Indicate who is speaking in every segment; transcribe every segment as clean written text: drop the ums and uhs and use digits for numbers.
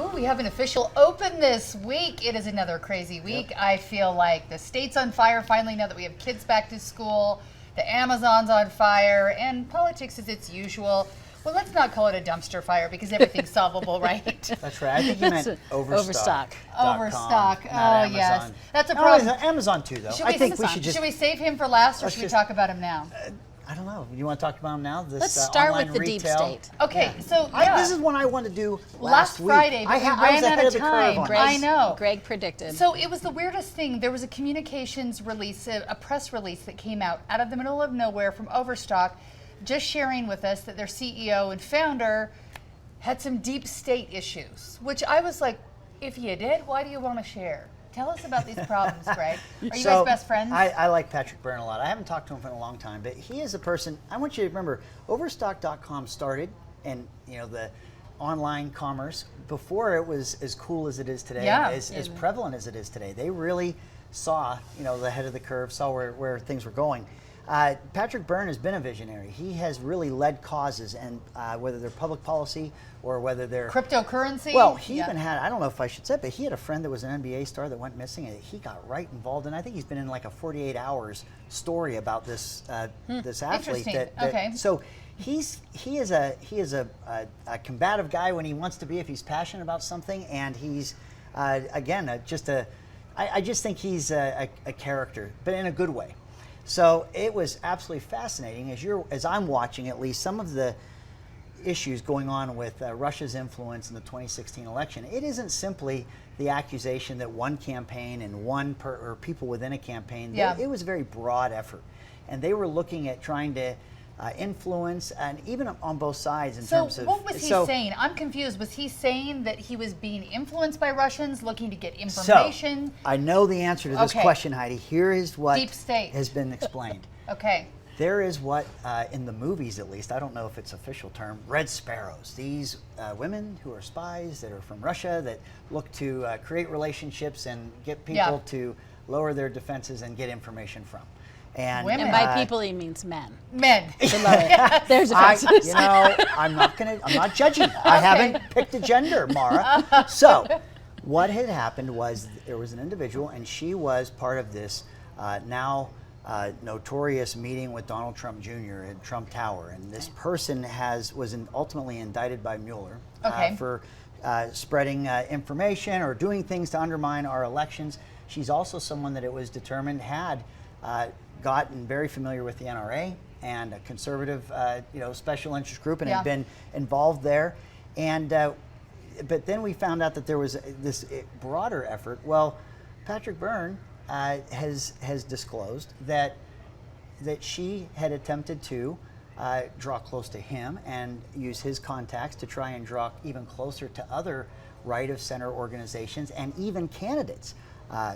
Speaker 1: Ooh, we have an official open this week. It is another crazy week. Yep. I feel like the state's on fire finally now that we have kids back to school. The Amazon's on fire, and politics is its usual. Well, let's not call it a dumpster fire because everything's solvable, right?
Speaker 2: That's right. I think you meant Overstock.
Speaker 1: Overstock. Oh,
Speaker 2: Amazon.
Speaker 1: Yes. That's a problem.
Speaker 2: Amazon too, though.
Speaker 1: Should we save him for last, or should we talk about him now?
Speaker 2: I don't know. You want to talk about him now?
Speaker 3: Let's start with the deep state.
Speaker 1: Okay, so
Speaker 2: this is one I wanted to do last week.
Speaker 1: Friday, but we ran out of time. I know.
Speaker 3: Greg predicted.
Speaker 1: So it was the weirdest thing. There was a communications release, a press release that came out of the middle of nowhere from Overstock, just sharing with us that their CEO and founder had some deep state issues, which I was like, if you did, why do you want to share? Tell us about these problems, Greg. Are you guys best friends?
Speaker 2: I like Patrick Byrne a lot. I haven't talked to him in a long time, but he is a person, I want you to remember, Overstock.com started, and the online commerce, before it was as cool as it is today, as prevalent as it is today. They really saw, the head of the curve, saw where things were going. Patrick Byrne has been a visionary. He has really led causes, and whether they're public policy or whether they're
Speaker 1: cryptocurrency.
Speaker 2: Well, he even had, I don't know if I should say it, but he had a friend that was an NBA star that went missing, and he got right involved. And I think he's been in like a 48 hours story about this this athlete.
Speaker 1: Okay.
Speaker 2: So he is a combative guy when he wants to be, if he's passionate about something, and he's I just think he's a character, but in a good way. So it was absolutely fascinating as I'm watching at least some of the issues going on with Russia's influence in the 2016 election. It isn't simply the accusation that one campaign and or people within a campaign. It was a very broad effort, and they were looking at trying to influence, and even on both sides in terms of.
Speaker 1: So what was he saying? I'm confused. Was he saying that he was being influenced by Russians, looking to get information?
Speaker 2: So, I know the answer to this question, Heidi. Here is what
Speaker 1: Deep state
Speaker 2: has been explained.
Speaker 1: Okay.
Speaker 2: There is what, in the movies at least, I don't know if it's official term, Red Sparrows. These women who are spies that are from Russia that look to create relationships and get people to lower their defenses and get information from. And
Speaker 3: by people he means men.
Speaker 1: Men.
Speaker 3: There's offenses.
Speaker 2: I'm not judging. I haven't picked a gender, Maura. So what had happened was there was an individual, and she was part of this notorious meeting with Donald Trump Jr. at Trump Tower, and this person was ultimately indicted by Mueller for spreading information or doing things to undermine our elections. She's also someone that it was determined had gotten very familiar with the NRA and a conservative, special interest group, and had been involved there. And but then we found out that there was this broader effort. Well, Patrick Byrne has disclosed that she had attempted to draw close to him and use his contacts to try and draw even closer to other right of center organizations and even candidates.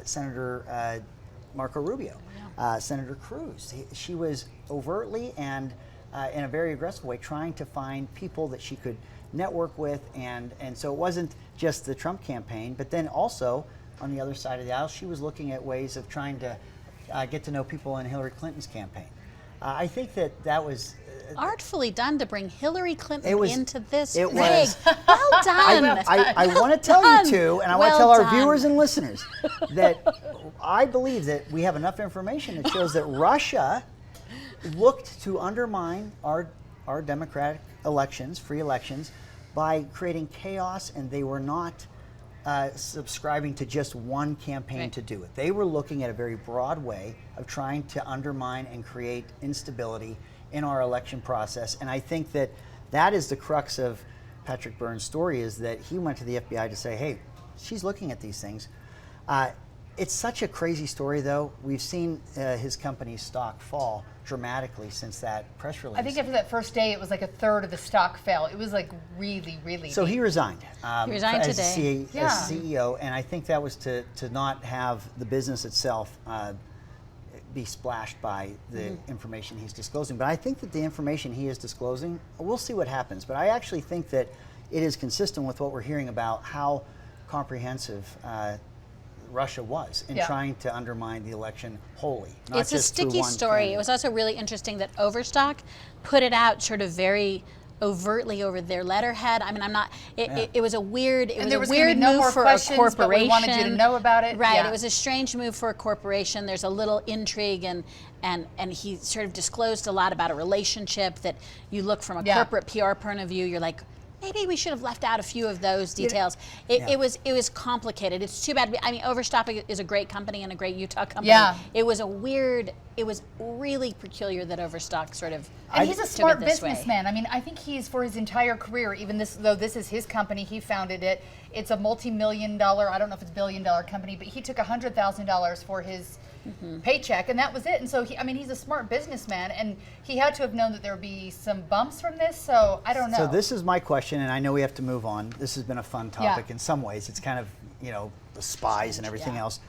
Speaker 2: Senator Marco Rubio, Senator Cruz. She was overtly and in a very aggressive way trying to find people that she could network with, and so it wasn't just the Trump campaign, but then also on the other side of the aisle, she was looking at ways of trying to get to know people in Hillary Clinton's campaign. I think that was
Speaker 3: artfully done to bring Hillary Clinton into this.
Speaker 2: It was
Speaker 3: well done.
Speaker 2: I want to tell you too, and I want to tell our viewers and listeners that I believe that we have enough information that shows that Russia looked to undermine our democratic elections, free elections, by creating chaos, and they were not subscribing to just one campaign to do it. They were looking at a very broad way of trying to undermine and create instability in our election process. And I think that is the crux of Patrick Byrne's story, is that he went to the FBI to say, hey, she's looking at these things. It's such a crazy story, though. We've seen his company's stock fall dramatically since that press release.
Speaker 1: I think after that first day, it was like a third of the stock fell. It was like really, really
Speaker 2: So he resigned.
Speaker 3: He resigned today.
Speaker 2: As CEO, and I think that was to not have the business itself be splashed by the information he's disclosing. But I think that the information he is disclosing, we'll see what happens. But I actually think that it is consistent with what we're hearing about how comprehensive Russia was in trying to undermine the election wholly.
Speaker 3: It's a sticky story. It was also really interesting that Overstock put it out sort of very overtly over their letterhead. I mean, I'm not. It was a weird. It
Speaker 1: and
Speaker 3: was
Speaker 1: there
Speaker 3: a
Speaker 1: was
Speaker 3: weird
Speaker 1: no
Speaker 3: move
Speaker 1: more
Speaker 3: for
Speaker 1: questions,
Speaker 3: a corporation.
Speaker 1: But we wanted you to know about it.
Speaker 3: Right.
Speaker 1: Yeah.
Speaker 3: It was a strange move for a corporation. There's a little intrigue, and he sort of disclosed a lot about a relationship that you look from a corporate PR point of view. You're like, maybe we should have left out a few of those details. It was complicated. It's too bad. I mean, Overstock is a great company and a great Utah company.
Speaker 1: Yeah.
Speaker 3: It was really peculiar that Overstock sort of.
Speaker 1: And he's a smart businessman. I mean, I think he's, for his entire career, even though this is his company, he founded it. It's a multi-million-dollar, I don't know if it's billion-dollar company, but he took $100,000 for his paycheck, and that was it. And so, he's a smart businessman, and he had to have known that there would be some bumps from this, so I don't know.
Speaker 2: So this is my question, and I know we have to move on. This has been a fun topic in some ways. It's kind of, the spies and everything else.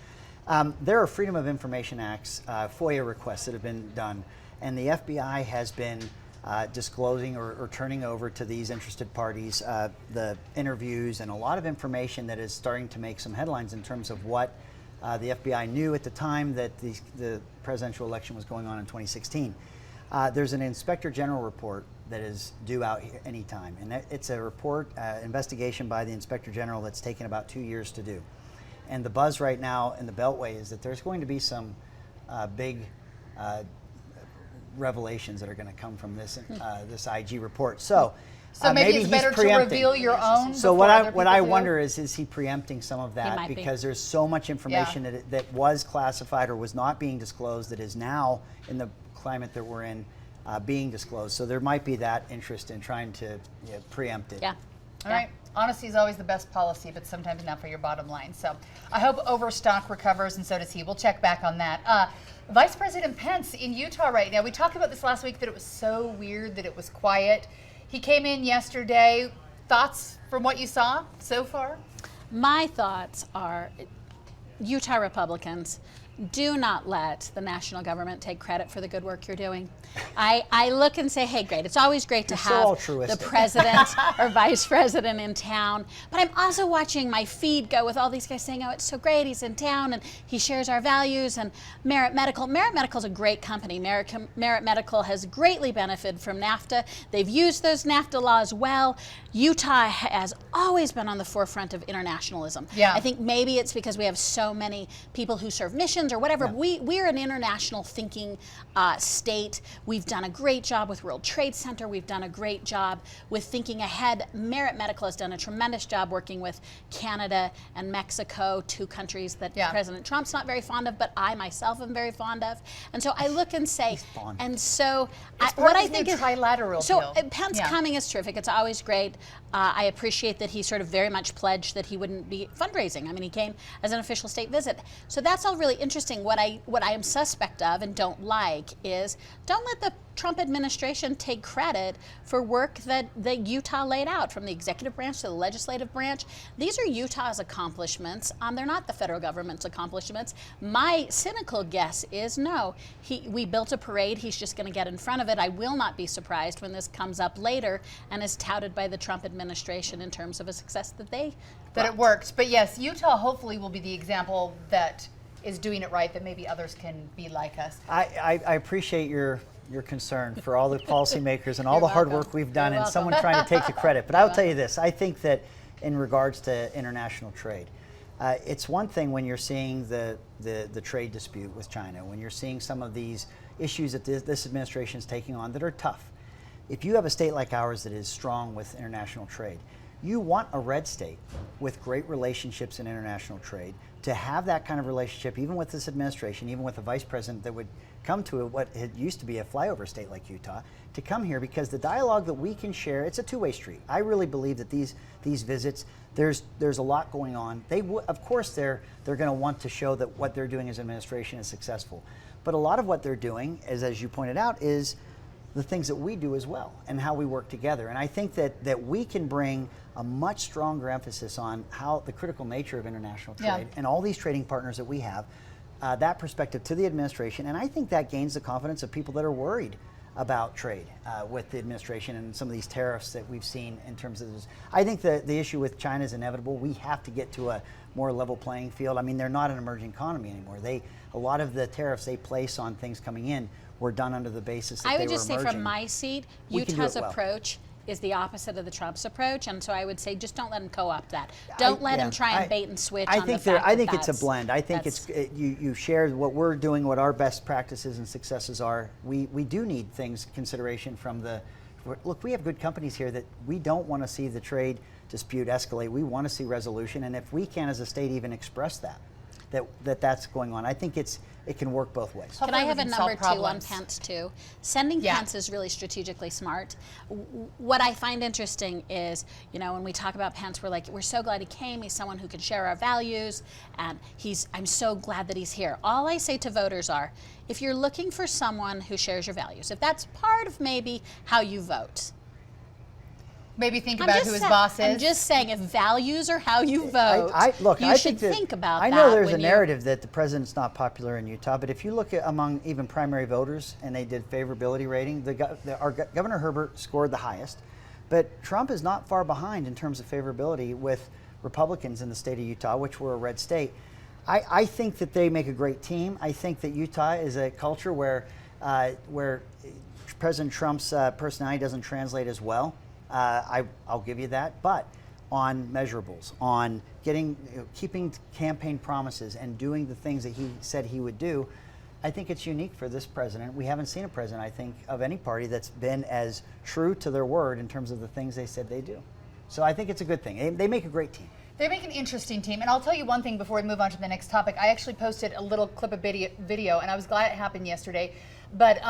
Speaker 2: There are Freedom of Information Acts, FOIA requests that have been done, and the FBI has been disclosing or turning over to these interested parties the interviews and a lot of information that is starting to make some headlines in terms of what the FBI knew at the time that the presidential election was going on in 2016. There's an Inspector General report that is due out anytime, and it's a report, investigation by the Inspector General that's taken about 2 years to do. And the buzz right now in the Beltway is that there's going to be some big revelations that are going to come from this this IG report. So
Speaker 1: maybe it's better to reveal your own.
Speaker 2: So what I wonder is he preempting some of that because there's so much information that was classified or was not being disclosed that is now in the climate that we're in being disclosed. So there might be that interest in trying to preempt it.
Speaker 3: Yeah.
Speaker 1: All right. Honesty is always the best policy, but sometimes not for your bottom line. So I hope Overstock recovers, and so does he. We'll check back on that. Vice President Pence in Utah right now. We talked about this last week that it was so weird that it was quiet. He came in yesterday. Thoughts from what you saw so far?
Speaker 3: My thoughts are Utah Republicans, do not let the national government take credit for the good work you're doing. I look and say, hey, great. It's always great to have the president or vice president in town. But I'm also watching my feed go with all these guys saying, oh, it's so great. He's in town and he shares our values. And Merit Medical. Merit Medical is a great company. Merit Medical has greatly benefited from NAFTA. They've used those NAFTA laws well. Utah has always been on the forefront of internationalism.
Speaker 1: Yeah.
Speaker 3: I think maybe it's because we have so many people who serve missions or whatever. Yeah. We're an international thinking state. We've done a great job with World Trade Center. We've done a great job with thinking ahead. Merit Medical has done a tremendous job working with Canada and Mexico, two countries that President Trump's not very fond of, but I myself am very fond of. And so I look and say, and so what I think is
Speaker 1: trilateral.
Speaker 3: So Pence coming is terrific. It's always great. I appreciate that he sort of very much pledged that he wouldn't be fundraising. I mean, he came as an official state visit. So that's all really interesting. What I am suspect of and don't like is don't let the Trump administration take credit for work that Utah laid out, from the executive branch to the legislative branch. These are Utah's accomplishments. They're not the federal government's accomplishments. My cynical guess is no. We built a parade. He's just going to get in front of it. I will not be surprised when this comes up later and is touted by the Trump administration in terms of a success that it
Speaker 1: worked. But yes, Utah hopefully will be the example that is doing it right, that maybe others can be like us.
Speaker 2: I appreciate your concern for all the policymakers and all the hard work we've done and someone trying to take the credit. But I'll tell you this, I think that in regards to international trade, it's one thing when you're seeing the trade dispute with China, when you're seeing some of these issues that this administration is taking on that are tough. If you have a state like ours that is strong with international trade, you want a red state with great relationships in international trade to have that kind of relationship, even with this administration, even with a vice president that would come to what had used to be a flyover state like Utah, to come here, because the dialogue that we can share, it's a two-way street. I really believe that these visits, there's a lot going on. Of course, they're going to want to show that what they're doing as administration is successful, but a lot of what they're doing, as you pointed out, is the things that we do as well and how we work together. And I think that we can bring a much stronger emphasis on how the critical nature of international trade and all these trading partners that we have, that perspective to the administration. And I think that gains the confidence of people that are worried about trade with the administration and some of these tariffs that we've seen in terms of this. I think the issue with China is inevitable. We have to get to a more level playing field. I mean, they're not an emerging economy anymore. A lot of the tariffs they place on things coming in were done under the basis that they were emerging.
Speaker 3: I would just say from my seat, Utah's approach is the opposite of the Trump's approach, and so I would say just don't let him co-opt that. Don't let him try and bait and switch.
Speaker 2: I
Speaker 3: on
Speaker 2: think
Speaker 3: the fact
Speaker 2: I think
Speaker 3: that
Speaker 2: it's a blend. I think you share what we're doing, what our best practices and successes are. We do need things consideration from the. Look, we have good companies here that we don't want to see the trade dispute escalate. We want to see resolution, and if we can, as a state, even express that's going on, I think it can work both ways.
Speaker 3: Can I have a number 2 on Pence too? Sending Pence is really strategically smart. What I find interesting is, when we talk about Pence, we're so glad he came. He's someone who can share our values, and I'm so glad that he's here. All I say to voters are, if you're looking for someone who shares your values, if that's part of maybe how you vote,
Speaker 1: maybe think about who his boss is.
Speaker 3: I'm just saying, if values are how you vote, you should think about that.
Speaker 2: I know there's a narrative that the president's not popular in Utah, but if you look at among even primary voters, and they did favorability rating, our Governor Herbert scored the highest, but Trump is not far behind in terms of favorability with Republicans in the state of Utah, which were a red state. I think that they make a great team. I think that Utah is a culture where President Trump's personality doesn't translate as well. I'll give you that, but on measurables, on keeping campaign promises and doing the things that he said he would do, I think it's unique for this president. We haven't seen a president, I think, of any party that's been as true to their word in terms of the things they said they do. So I think it's a good thing. They make a great team.
Speaker 1: They make an interesting team. And I'll tell you one thing before we move on to the next topic. I actually posted a little clip of video, and I was glad it happened yesterday. But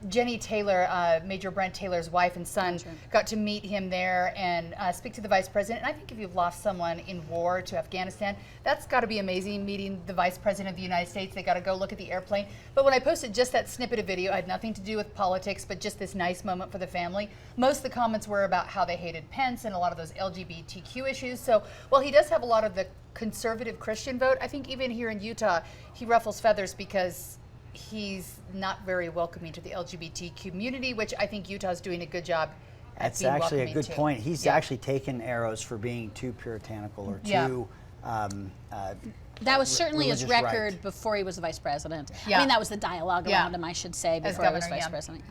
Speaker 1: Jenny Taylor, Major Brent Taylor's wife and son, got to meet him there and speak to the vice president. And I think if you've lost someone in war to Afghanistan, that's got to be amazing, meeting the vice president of the United States. They got to go look at the airplane. But when I posted just that snippet of video, it had nothing to do with politics, but just this nice moment for the family. Most of the comments were about how they hated Pence and a lot of those LGBTQ issues. So while he does have a lot of the conservative Christian vote, I think even here in Utah, he ruffles feathers because he's not very welcoming to the LGBT community, which I think Utah's doing a good job at being welcoming to.
Speaker 2: That's actually a good point. He's actually taken arrows for being too puritanical or too...
Speaker 3: that was certainly his record before he was the vice president. I mean, that was the dialogue around him, I should say, before he was vice president.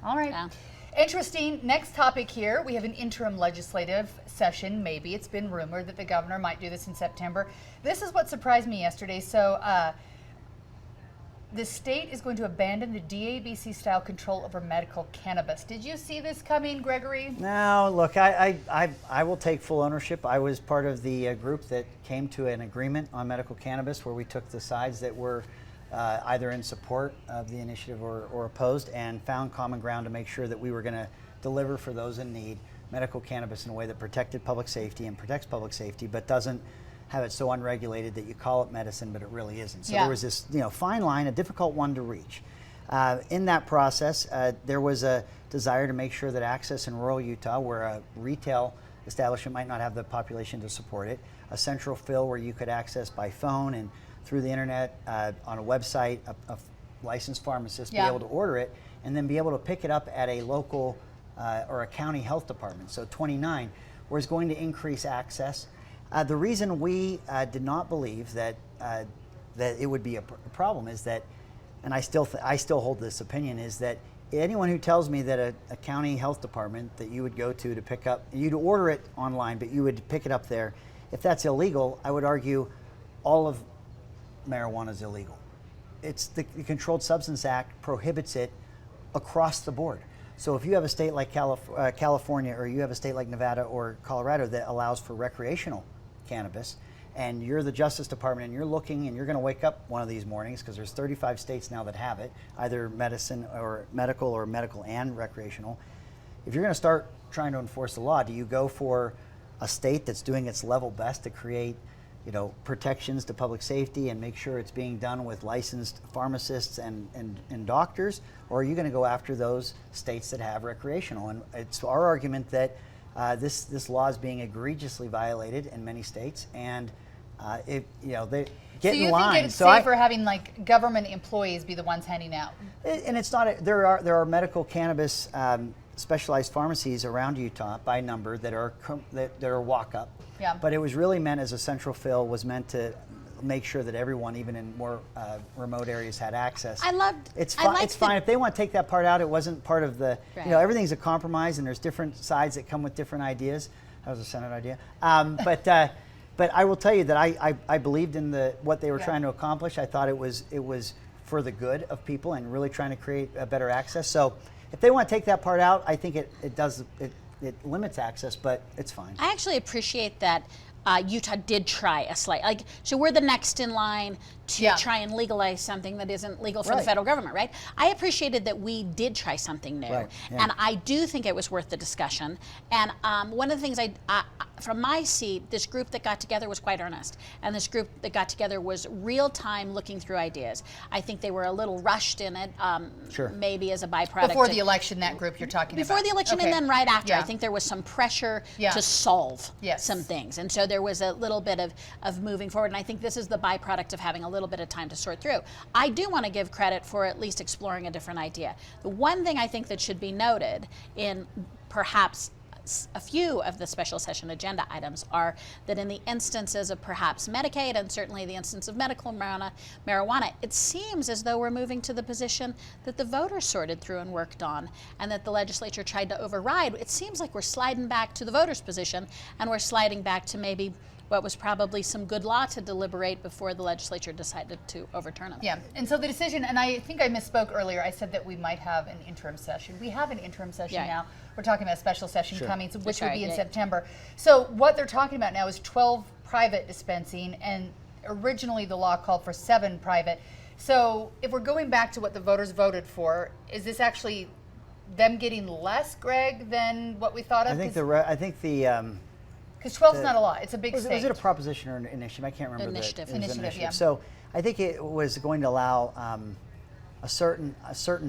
Speaker 1: All right. Interesting. Next topic here. We have an interim legislative session. Maybe it's been rumored that the governor might do this in September. This is what surprised me yesterday. So, the state is going to abandon the DABC-style control over medical cannabis. Did you see this coming, Gregory?
Speaker 2: No, look, I will take full ownership. I was part of the group that came to an agreement on medical cannabis where we took the sides that were either in support of the initiative or opposed, and found common ground to make sure that we were going to deliver for those in need medical cannabis in a way that protected public safety and protects public safety, but doesn't have it so unregulated that you call it medicine, but it really isn't. So there was this fine line, a difficult one to reach. In that process, there was a desire to make sure that access in rural Utah, where a retail establishment might not have the population to support it, a central fill where you could access by phone and through the internet on a website, a licensed pharmacist be able to order it, and then be able to pick it up at a local or a county health department. So 29, where it's going to increase access. The reason we did not believe that it would be a problem is that, and I still hold this opinion, is that anyone who tells me that a county health department that you would go to pick up, you'd order it online, but you would pick it up there, if that's illegal, I would argue all of marijuana is illegal. It's the Controlled Substance Act prohibits it across the board. So if you have a state like California, or you have a state like Nevada or Colorado that allows for recreational cannabis, and you're the Justice Department and you're looking and you're going to wake up one of these mornings, because there's 35 states now that have it, either medicine or medical and recreational. If you're going to start trying to enforce the law, do you go for a state that's doing its level best to create protections to public safety and make sure it's being done with licensed pharmacists and doctors, or are you going to go after those states that have recreational? And it's our argument that this law is being egregiously violated in many states, and they get in line.
Speaker 1: So you think it's safer having like government employees be the ones handing out?
Speaker 2: And it's not. There are medical cannabis specialized pharmacies around Utah by number that are walk up.
Speaker 1: Yeah.
Speaker 2: But it was really meant as a central fill, was meant to make sure that everyone, even in more remote areas, had access. It's fine if they want to take that part out. It wasn't part of the.
Speaker 3: Right.
Speaker 2: You know, everything's a compromise, and there's different sides that come with different ideas. That was a Senate idea, but I will tell you that I believed in what they were trying to accomplish. I thought it was for the good of people and really trying to create a better access. So if they want to take that part out, I think it limits access, but it's fine.
Speaker 3: I actually appreciate that Utah did try a slight, so we're the next in line to try and legalize something that isn't legal for the federal government, right? I appreciated that we did try something new, and I do think it was worth the discussion. And one of the things from my seat, this group that got together was quite earnest, and this group that got together was real time looking through ideas. I think they were a little rushed in it, maybe as a byproduct.
Speaker 1: Before the election, that group you're talking about.
Speaker 3: Before the election and then right after. I think there was some pressure to solve some things. And so there was a little bit of moving forward. And I think this is the byproduct of having a little bit of time to sort through. I do want to give credit for at least exploring a different idea. The one thing I think that should be noted in perhaps a few of the special session agenda items are that in the instances of perhaps Medicaid and certainly the instance of medical marijuana, it seems as though we're moving to the position that the voters sorted through and worked on and that the legislature tried to override. It seems like we're sliding back to the voters' position and we're sliding back to maybe what was probably some good law to deliberate before the legislature decided to overturn them.
Speaker 1: Yeah, and so the decision, and I think I misspoke earlier, I said that we might have an interim session. We have an interim session now. We're talking about a special session coming, which would be in September. So what they're talking about now is 12 private dispensing, and originally the law called for 7 private. So if we're going back to what the voters voted for, is this actually them getting less, Greg, than what we thought of?
Speaker 2: I think the
Speaker 1: because 12 is not a lot. It's a big state.
Speaker 2: Was it a proposition or an initiative? I can't remember.
Speaker 3: Initiative.
Speaker 2: It was an initiative.
Speaker 1: Yeah.
Speaker 2: So I think it was going to allow a certain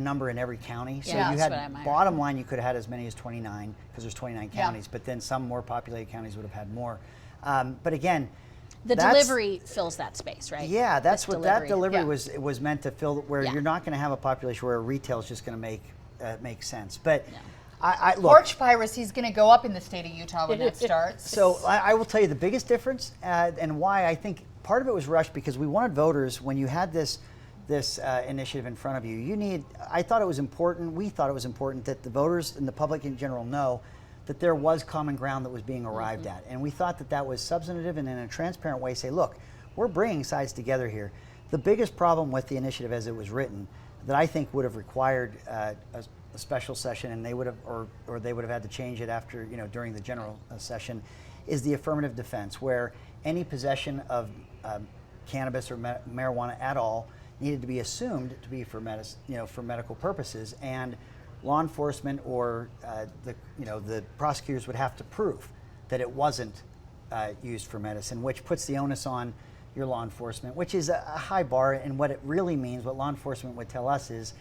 Speaker 2: number in every county. So you had, bottom line, you could have had as many as 29 because there's 29 counties, but then some more populated counties would have had more. But again,
Speaker 3: the delivery fills that space, right?
Speaker 2: Yeah, that's what that delivery was meant to fill, where you're not going to have a population where retail is just going to make sense. But look,
Speaker 1: porch piracy is going to go up in the state of Utah when that starts.
Speaker 2: So I will tell you the biggest difference and why I think part of it was rushed, because we wanted voters, when you had this initiative in front of you, I thought it was important, we thought it was important that the voters and the public in general know that there was common ground that was being arrived at. And we thought that that was substantive and in a transparent way say, look, we're bringing sides together here. The biggest problem with the initiative as it was written that I think would have required a special session, and they would have, or they would have had to change it after, during the general session, is the affirmative defense, where any possession of cannabis or marijuana at all needed to be assumed to be for medical purposes, and law enforcement or the prosecutors would have to prove that it wasn't used for medicine, which puts the onus on your law enforcement, which is a high bar. And what it really means, what law enforcement would tell us, is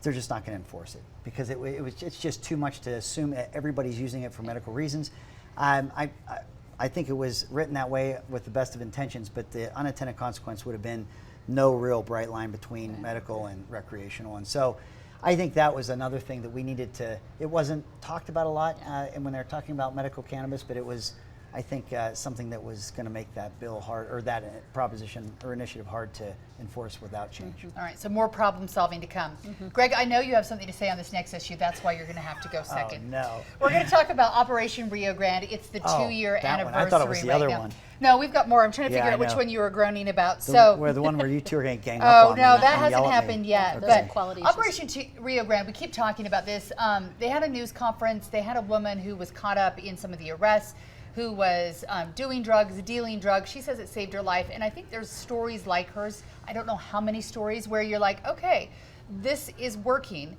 Speaker 2: they're just not going to enforce it because it's just too much to assume that everybody's using it for medical reasons. I think it was written that way with the best of intentions, but the unintended consequence would have been no real bright line between medical and recreational. And so I think that was another thing that we needed to, it wasn't talked about a lot and when they're talking about medical cannabis, but it was, I think, something that was going to make that bill hard, or that proposition or initiative hard to enforce without change.
Speaker 1: All right, so more problem solving to come. Greg, I know you have something to say on this next issue. That's why you're going to have to go second.
Speaker 2: Oh, no.
Speaker 1: We're going to talk about Operation Rio Grande. It's the 2-year anniversary.
Speaker 2: I thought it was the other one.
Speaker 1: No, we've got more. I'm trying to figure out which one you were groaning about.
Speaker 2: The one where you two are going to gang up on me.
Speaker 1: Oh, no, that hasn't happened yet.
Speaker 2: Okay.
Speaker 1: But Operation Rio Grande, we keep talking about this. They had a news conference. They had a woman who was caught up in some of the arrests, who was doing drugs, dealing drugs. She says it saved her life. And I think there's stories like hers. I don't know how many stories where you're like, okay, this is working.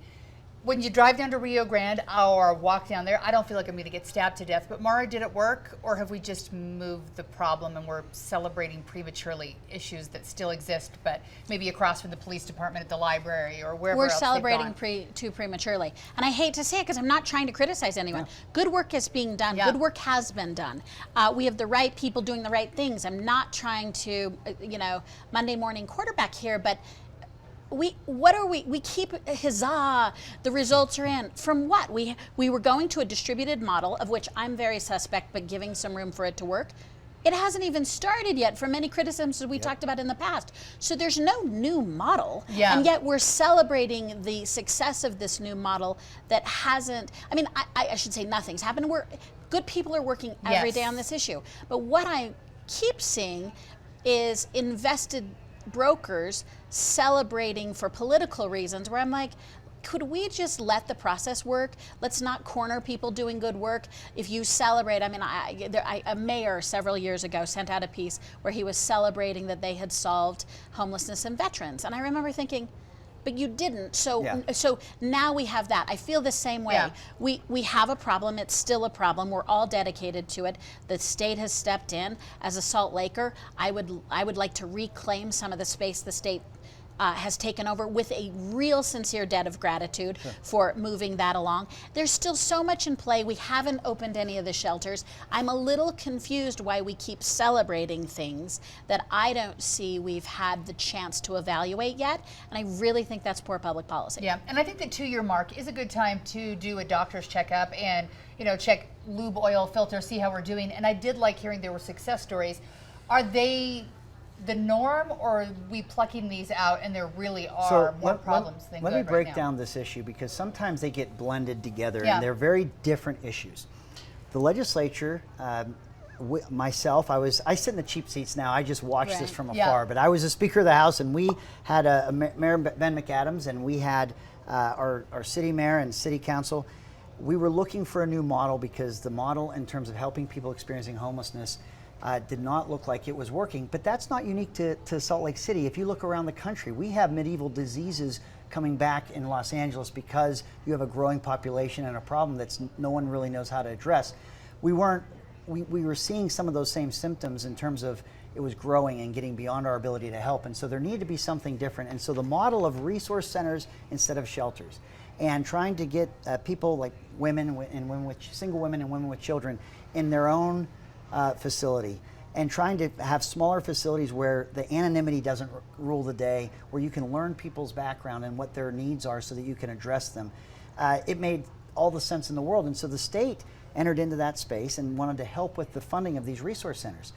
Speaker 1: When you drive down to Rio Grande or walk down there, I don't feel like I'm going to get stabbed to death. But Maura, did it work? Or have we just moved the problem and we're celebrating prematurely issues that still exist, but maybe across from the police department at the library or wherever else
Speaker 3: we're celebrating too prematurely. And I hate to say it because I'm not trying to criticize anyone. Good work is being done. Good work has been done. We have the right people doing the right things. I'm not trying to, Monday morning quarterback here, but we keep huzzah, the results are in. From what? We were going to a distributed model, of which I'm very suspect, but giving some room for it to work. It hasn't even started yet for many criticisms that we talked about in the past. So there's no new model.
Speaker 1: Yeah.
Speaker 3: And yet we're celebrating the success of this new model that hasn't, I mean, I should say nothing's happened. Good people are working every day on this issue. But what I keep seeing is invested brokers celebrating for political reasons, where I'm like, could we just let the process work? Let's not corner people doing good work. If you celebrate, I mean, a mayor several years ago sent out a piece where he was celebrating that they had solved homelessness in veterans. And I remember thinking, but you didn't. So so now we have that. I feel the same way.
Speaker 1: Yeah.
Speaker 3: We have a problem. It's still a problem. We're all dedicated to it. The state has stepped in. As a Salt Laker, I would like to reclaim some of the space the state has taken over with a real sincere debt of gratitude for moving that along. There's still so much in play. We haven't opened any of the shelters. I'm a little confused why we keep celebrating things that I don't see we've had the chance to evaluate yet, and I really think that's poor public policy.
Speaker 1: Yeah, and I think the 2-year mark is a good time to do a doctor's checkup and, you know, check lube oil filter, see how we're doing. And I did like hearing there were success stories. Are they the norm, or are we plucking these out and there really are more problems than good right now?
Speaker 2: Let me break down this issue, because sometimes they get blended together
Speaker 1: Yeah.
Speaker 2: and they're very different issues. The legislature, myself, I sit in the cheap seats now. I just watch this from afar, but I was a Speaker of the House, and we had Mayor Ben McAdams, and we had our city mayor and city council. We were looking for a new model, because the model in terms of helping people experiencing homelessness did not look like it was working. But that's not unique to Salt Lake City. If you look around the country, we have medieval diseases coming back in Los Angeles because you have a growing population and a problem that's no one really knows how to address. We were seeing some of those same symptoms in terms of it was growing and getting beyond our ability to help. And so there needed to be something different. And so the model of resource centers instead of shelters, and trying to get people like single women and women with children in their own facility, and trying to have smaller facilities where the anonymity doesn't rule the day, where you can learn people's background and what their needs are so that you can address them. It made all the sense in the world. And so the state entered into that space and wanted to help with the funding of these resource centers.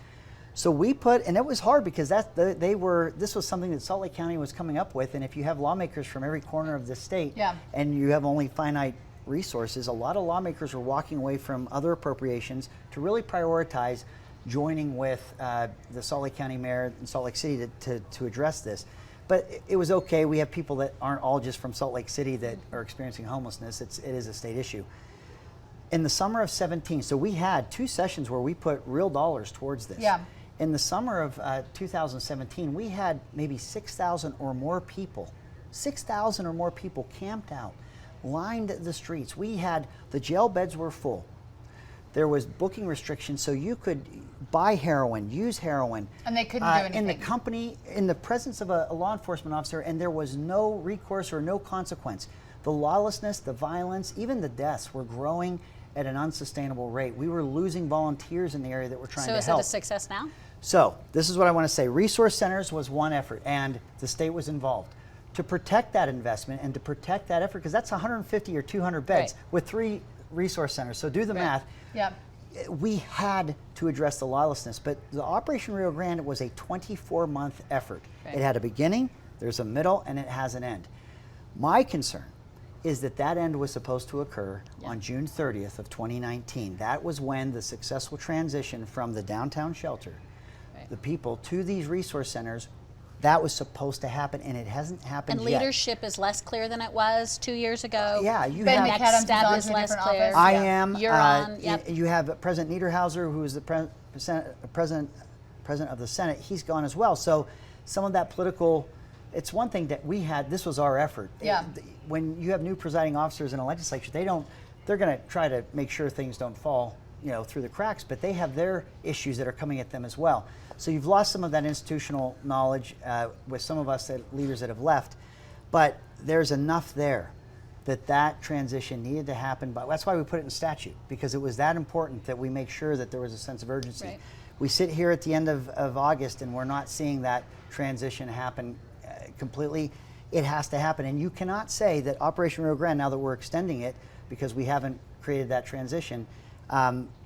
Speaker 2: So we and it was hard, because this was something that Salt Lake County was coming up with. And if you have lawmakers from every corner of the state, and you have only finite resources, a lot of lawmakers were walking away from other appropriations to really prioritize joining with the Salt Lake County mayor and Salt Lake City to address this. But it was okay. We have people that aren't all just from Salt Lake City that are experiencing homelessness. It is a state issue. In the summer of 17, so we had 2 sessions where we put real dollars towards this.
Speaker 1: Yeah.
Speaker 2: In the summer of 2017, we had maybe 6,000 or more people, 6,000 or more people camped out, lined the streets. The jail beds were full. There was booking restrictions, so you could buy heroin, use heroin.
Speaker 1: And they couldn't do anything.
Speaker 2: In the presence of a law enforcement officer, and there was no recourse or no consequence. The lawlessness, the violence, even the deaths were growing at an unsustainable rate. We were losing volunteers in the area that were trying to help.
Speaker 3: So is it a success now?
Speaker 2: So this is what I want to say. Resource centers was one effort, and the state was involved to protect that investment and to protect that effort, because that's 150 or 200 beds with 3 resource centers. So do the math.
Speaker 1: Yeah.
Speaker 2: We had to address the lawlessness, but the Operation Rio Grande was a 24-month effort. It had a beginning, there's a middle, and it has an end. My concern is that end was supposed to occur on June 30th of 2019. That was when the successful transition from the downtown shelter, the people, to these resource centers, that was supposed to happen, and it hasn't happened yet.
Speaker 3: And leadership is less clear than it was 2 years ago.
Speaker 1: Ben McAdams is on a different office.
Speaker 2: I am.
Speaker 3: You're on.
Speaker 2: You have President Niederhauser, who is the president of the Senate. He's gone as well. So some of that political, it's one thing that we had. This was our effort. When you have new presiding officers in a legislature, they're going to try to make sure things don't fall, through the cracks. But they have their issues that are coming at them as well. So you've lost some of that institutional knowledge with some of us leaders that have left, but there's enough there that transition needed to happen. But that's why we put it in statute, because it was that important that we make sure that there was a sense of urgency. We sit here at the end of August and we're not seeing that transition happen completely. It has to happen, and you cannot say that Operation Rio Grande, now that we're extending it because we haven't created that transition,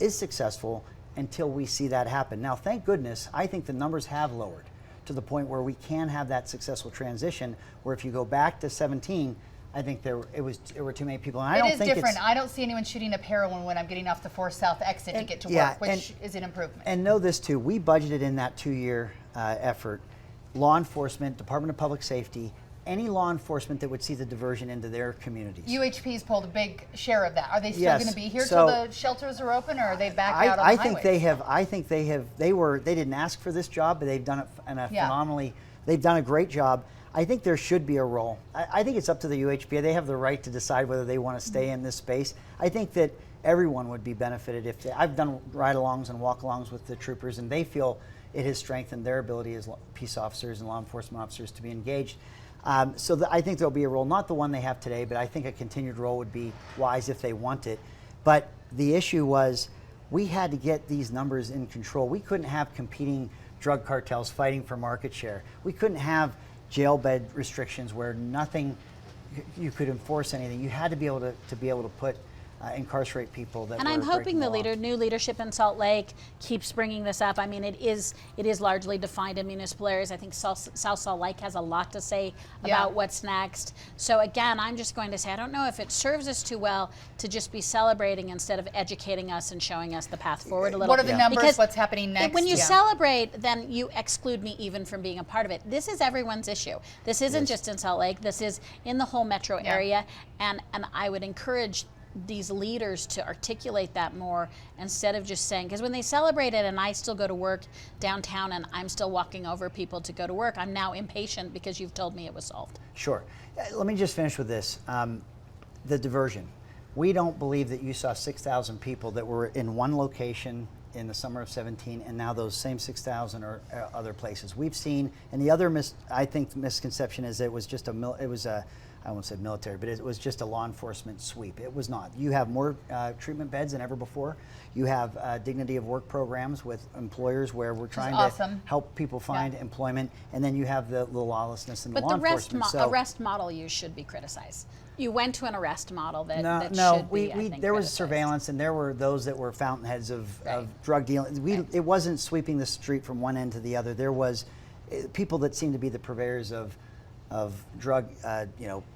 Speaker 2: is successful, until we see that happen. Now, thank goodness, I think the numbers have lowered to the point where we can have that successful transition, where if you go back to 17, I think there were too many people. And I don't think
Speaker 1: different. I don't see anyone shooting up heroin when I'm getting off the 4 South exit to get to work, which is an improvement.
Speaker 2: And know this too, we budgeted in that 2-year effort, law enforcement, Department of Public Safety, any law enforcement that would see the diversion into their communities.
Speaker 1: UHP's pulled a big share of that. Are they still
Speaker 2: Yes.
Speaker 1: going to be here
Speaker 2: So,
Speaker 1: till the shelters are open, or are they back out on the
Speaker 2: I think
Speaker 1: highways?
Speaker 2: they have. I think they have. They didn't ask for this job, but they've done it in a phenomenally. They've done a great job. I think there should be a role. I think it's up to the UHP. They have the right to decide whether they want to stay in this space. I think that everyone would be benefited if I've done ride-alongs and walk-alongs with the troopers, and they feel it has strengthened their ability as peace officers and law enforcement officers to be engaged. I think there'll be a role, not the one they have today, but I think a continued role would be wise if they want it. But the issue was we had to get these numbers in control. We couldn't have competing drug cartels fighting for market share. We couldn't have jail bed restrictions where you could enforce anything. You had to be able to put incarcerate people that.
Speaker 3: And I'm hoping the new leadership in Salt Lake keeps bringing this up. I mean, it is largely defined in municipal areas. I think South Salt Lake has a lot to say about what's next. So again, I'm just going to say, I don't know if it serves us too well to just be celebrating instead of educating us and showing us the path forward a little.
Speaker 1: What are the numbers? Because what's happening next?
Speaker 3: When you celebrate, then you exclude me even from being a part of it. This is everyone's issue. This isn't just in Salt Lake. This is in the whole metro area, and I would encourage these leaders to articulate that more instead of just saying, because when they celebrate it and I still go to work downtown and I'm still walking over people to go to work, I'm now impatient because you've told me it was solved.
Speaker 2: Sure. Let me just finish with this. The diversion. We don't believe that you saw 6,000 people that were in one location in the summer of 17, and now those same 6,000 are other places. We've seen, and the other misconception is it was just I won't say military, but it was just a law enforcement sweep. It was not. You have more treatment beds than ever before. You have dignity of work programs with employers where we're trying to help people find employment, and then you have the lawlessness in the law enforcement.
Speaker 3: But the arrest model you should be criticized. You went to an arrest model that should be,
Speaker 2: there was surveillance, and there were those that were fountainheads of drug dealing. It wasn't sweeping the street from one end to the other. There was people that seemed to be the purveyors of drug,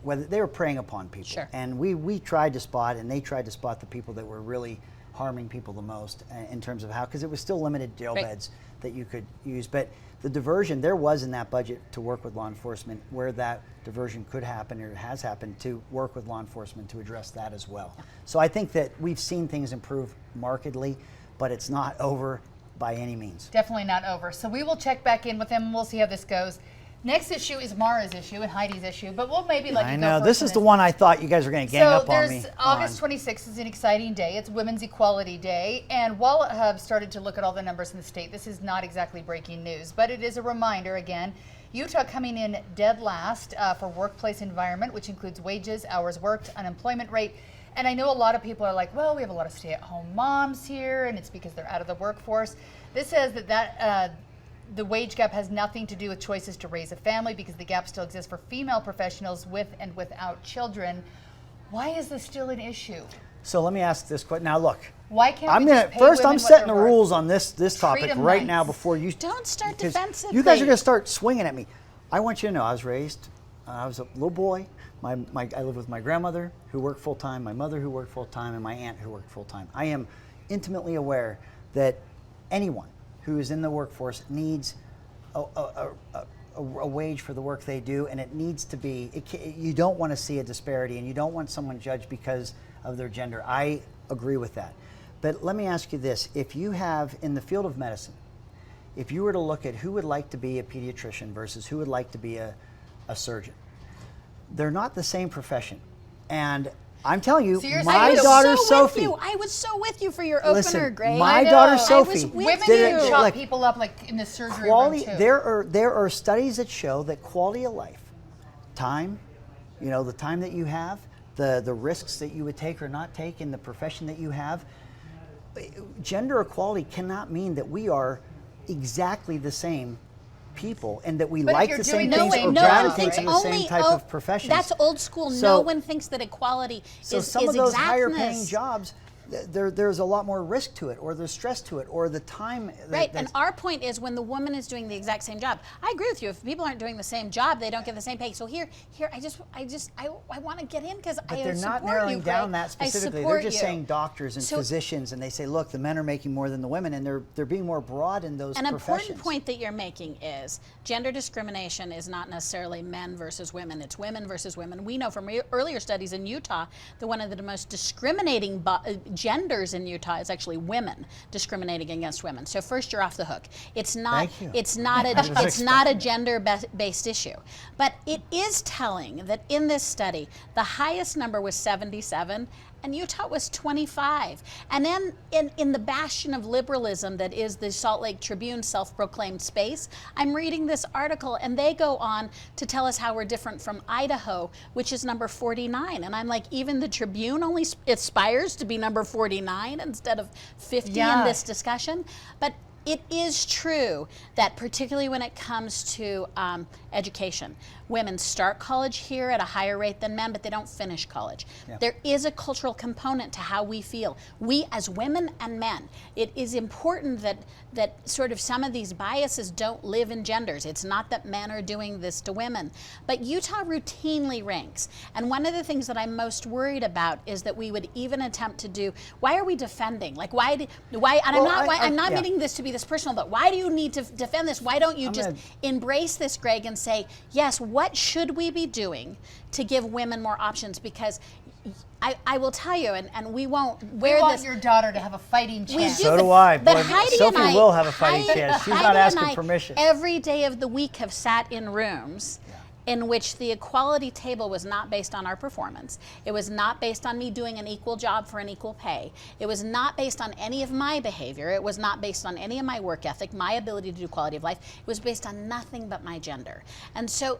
Speaker 2: whether they were preying upon people.
Speaker 3: Sure.
Speaker 2: And we tried to spot, and they tried to spot the people that were really harming people the most in terms of how, because it was still limited jail beds that you could use. But the diversion, there was in that budget to work with law enforcement where that diversion could happen, or has happened, to work with law enforcement to address that as well. So I think that we've seen things improve markedly, but it's not over by any means.
Speaker 1: Definitely not over. So we will check back in with them, and we'll see how this goes. Next issue is Maura's issue and Heidi's issue, but we'll maybe let you go first.
Speaker 2: This is the one I thought you guys were going to gang up on me.
Speaker 1: So August 26th is an exciting day. It's Women's Equality Day, and while I have started to look at all the numbers in the state, this is not exactly breaking news, but it is a reminder again. Utah coming in dead last for workplace environment, which includes wages, hours worked, unemployment rate. And I know a lot of people are like, well, we have a lot of stay-at-home moms here, and it's because they're out of the workforce. This says that the wage gap has nothing to do with choices to raise a family, because the gap still exists for female professionals with and without children. Why is this still an issue?
Speaker 2: So let me ask this question. Now look,
Speaker 1: why can't
Speaker 2: I'm setting the rules on this topic right now before you.
Speaker 3: Don't start defensively.
Speaker 2: You guys are going to start swinging at me. I want you to know I was raised. I was a little boy. I lived with my grandmother who worked full time, my mother who worked full time, and my aunt who worked full time. I am intimately aware that anyone who is in the workforce needs a wage for the work they do, and it needs to be, you don't want to see a disparity, and you don't want someone judged because of their gender. I agree with that. But let me ask you this. If you have, in the field of medicine, if you were to look at who would like to be a pediatrician versus who would like to be a surgeon, they're not the same profession. And I'm telling you, my daughter Sophie.
Speaker 3: I was so with you for your opener, Greg.
Speaker 2: My daughter Sophie.
Speaker 1: Women can chop people up like in the surgery room too.
Speaker 2: There are studies that show that quality of life, time, the time that you have, the risks that you would take or not take in the profession that you have, gender equality cannot mean that we are exactly the same people and that we like the same things or gravitate to the same type of professions.
Speaker 3: That's old school. No one thinks that equality is
Speaker 2: some of those
Speaker 3: exactness.
Speaker 2: higher paying jobs, there's a lot more risk to it, or there's stress to it, or the time.
Speaker 3: Right, and our point is when the woman is doing the exact same job. I agree with you. If people aren't doing the same job, they don't get the same pay. So here, I want to get in because I support you.
Speaker 2: But they're not narrowing down that specifically. They're just saying doctors and physicians, and they say, look, the men are making more than the women, and they're being more broad in those professions.
Speaker 3: An important point that you're making is gender discrimination is not necessarily men versus women. It's women versus women. We know from earlier studies in Utah that one of the most discriminating genders in Utah is actually women discriminating against women. So first, you're off the hook. It's not. It's not a. It's not a gender-based issue. But it is telling that in this study, the highest number was 77. And Utah was 25. And then in the bastion of liberalism that is the Salt Lake Tribune self-proclaimed space, I'm reading this article and they go on to tell us how we're different from Idaho, which is number 49. And I'm like, even the Tribune only aspires to be number 49 instead of 50 in this discussion. But it is true that particularly when it comes to education, women start college here at a higher rate than men, but they don't finish college. Yeah. There is a cultural component to how we feel. We as women and men, it is important that sort of some of these biases don't live in genders. It's not that men are doing this to women, but Utah routinely ranks. And one of the things that I'm most worried about is that we would even attempt to do, why are we defending? Like why, and I'm not meaning this to be this personal, but why do you need to defend this? Why don't you embrace this, Greg, and say, yes, what should we be doing to give women more options? Because I will tell you, and we won't wear this.
Speaker 1: We want your daughter to have a fighting chance.
Speaker 2: So do I.
Speaker 3: But Heidi
Speaker 2: Sophie
Speaker 3: and I
Speaker 2: will have a fighting chance. She's not asking permission.
Speaker 3: Every day of the week have sat in rooms in which the equality table was not based on our performance. It was not based on me doing an equal job for an equal pay. It was not based on any of my behavior. It was not based on any of my work ethic, my ability to do quality of life. It was based on nothing but my gender. And so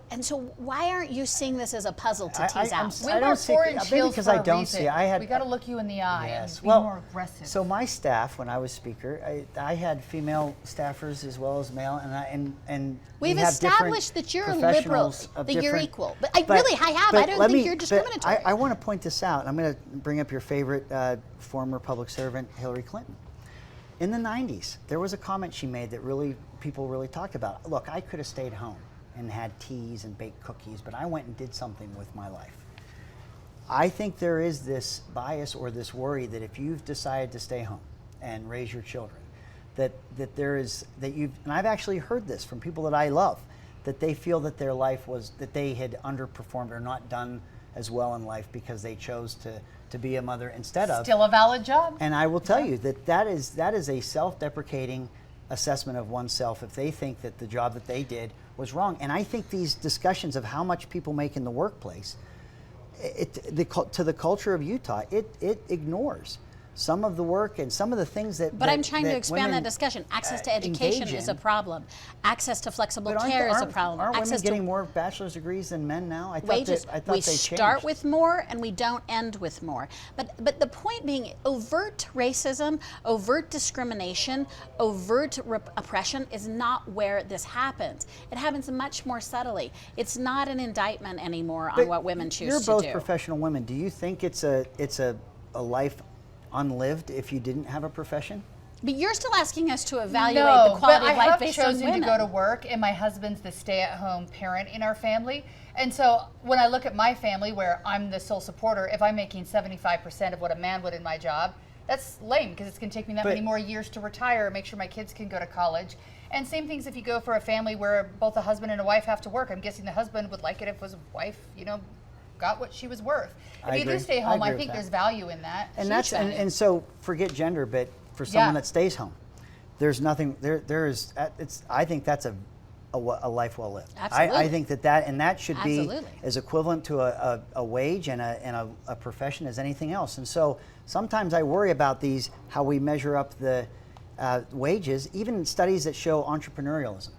Speaker 3: why aren't you seeing this as a puzzle to tease out?
Speaker 1: We wear orange heels for a reason.
Speaker 2: I
Speaker 1: we got to look you in the eye and be more aggressive.
Speaker 2: So my staff, when I was speaker, I had female staffers as well as male, and
Speaker 3: we've established that you're liberal, that you're equal. But I don't think you're discriminatory.
Speaker 2: I want to point this out. I'm going to bring up your favorite former public servant, Hillary Clinton. In the 90s, there was a comment she made that people really talked about. Look, I could have stayed home and had teas and baked cookies, but I went and did something with my life. I think there is this bias or this worry that if you've decided to stay home and raise your children, that I've actually heard this from people that I love, that they feel that their life that they had underperformed or not done as well in life because they chose to be a mother instead of.
Speaker 1: Still a valid job.
Speaker 2: And I will tell you that is a self-deprecating assessment of oneself if they think that the job that they did was wrong. And I think these discussions of how much people make in the workplace, to the culture of Utah, it ignores some of the work and some of the things that.
Speaker 3: But I'm trying to expand that discussion. Access to education is a problem. Access to flexible care is a problem.
Speaker 2: Aren't women getting more bachelor's degrees than men now? I thought
Speaker 3: wages.
Speaker 2: I thought
Speaker 3: we
Speaker 2: they changed.
Speaker 3: Start with more and we don't end with more. But the point being, overt racism, overt discrimination, overt oppression is not where this happens. It happens much more subtly. It's not an indictment anymore on what women choose to do.
Speaker 2: You're both professional women. Do you think it's a life unlived if you didn't have a profession?
Speaker 3: But you're still asking us to evaluate the quality of life based on women.
Speaker 1: I have chosen to go to work, and my husband's the stay-at-home parent in our family. And so when I look at my family, where I'm the sole supporter, if I'm making 75% of what a man would in my job, that's lame because it's going to take me that many more years to retire, make sure my kids can go to college. And same things if you go for a family where both a husband and a wife have to work. I'm guessing the husband would like it if his wife, got what she was worth. If you do stay home, I think there's value in that.
Speaker 2: And and so forget gender, but for someone that stays home, there's nothing there is. I think that's a life well lived.
Speaker 3: Absolutely.
Speaker 2: I think that should be as equivalent to a wage and a profession as anything else. And so sometimes I worry about how we measure up the wages, even in studies that show entrepreneurialism,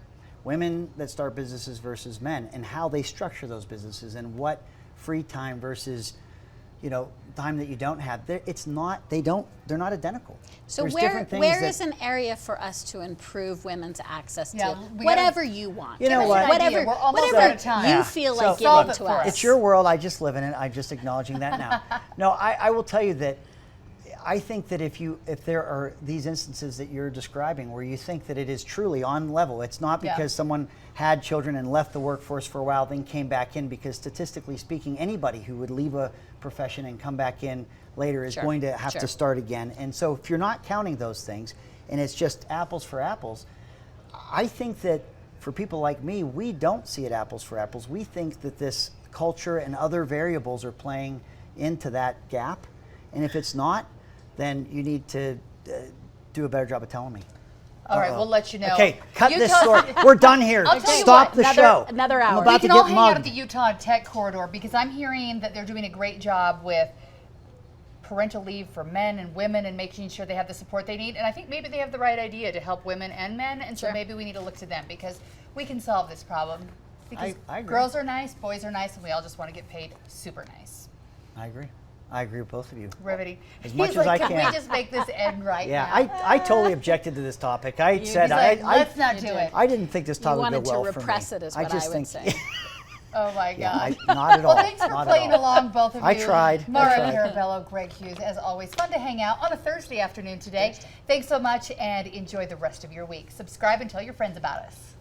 Speaker 2: women that start businesses versus men, and how they structure those businesses and what free time versus time that you don't have. They're not identical.
Speaker 3: So where is an area for us to improve women's access to whatever you want?
Speaker 2: You know what?
Speaker 1: We're almost out of time.
Speaker 3: You feel like giving to us.
Speaker 2: It's your world. I just live in it. I'm just acknowledging that now. No, I will tell you that I think that if there are these instances that you're describing where you think that it is truly on level, it's not because someone had children and left the workforce for a while, then came back in, because statistically speaking, anybody who would leave a profession and come back in later is going to have to start again. And so if you're not counting those things and it's just apples for apples, I think that for people like me, we don't see it apples for apples. We think that this culture and other variables are playing into that gap. And if it's not, then you need to do a better job of telling me.
Speaker 1: All right, we'll let you know.
Speaker 2: Okay, cut this story. We're done here. Stop the show.
Speaker 3: Another hour.
Speaker 1: We can all hang out at the Utah Tech Corridor, because I'm hearing that they're doing a great job with parental leave for men and women and making sure they have the support they need. And I think maybe they have the right idea to help women and men. And so maybe we need to look to them, because we can solve this problem. Because
Speaker 2: I agree.
Speaker 1: girls are nice, boys are nice, and we all just want to get paid super nice.
Speaker 2: I agree. I agree with both of you.
Speaker 1: Riveting.
Speaker 2: As much as I can.
Speaker 1: Can we just make this end right now?
Speaker 2: Yeah, I totally objected to this topic. I said
Speaker 1: let's not do it.
Speaker 2: I didn't think this topic would go well for me.
Speaker 3: You wanted to repress it, is what I would say.
Speaker 1: Oh my God.
Speaker 2: Not at all.
Speaker 1: Well, thanks for playing along, both of you.
Speaker 2: I tried.
Speaker 1: Maura Carabello, Greg Hughes, as always. Fun to hang out on a Thursday afternoon today. Thanks so much, and enjoy the rest of your week. Subscribe and tell your friends about us.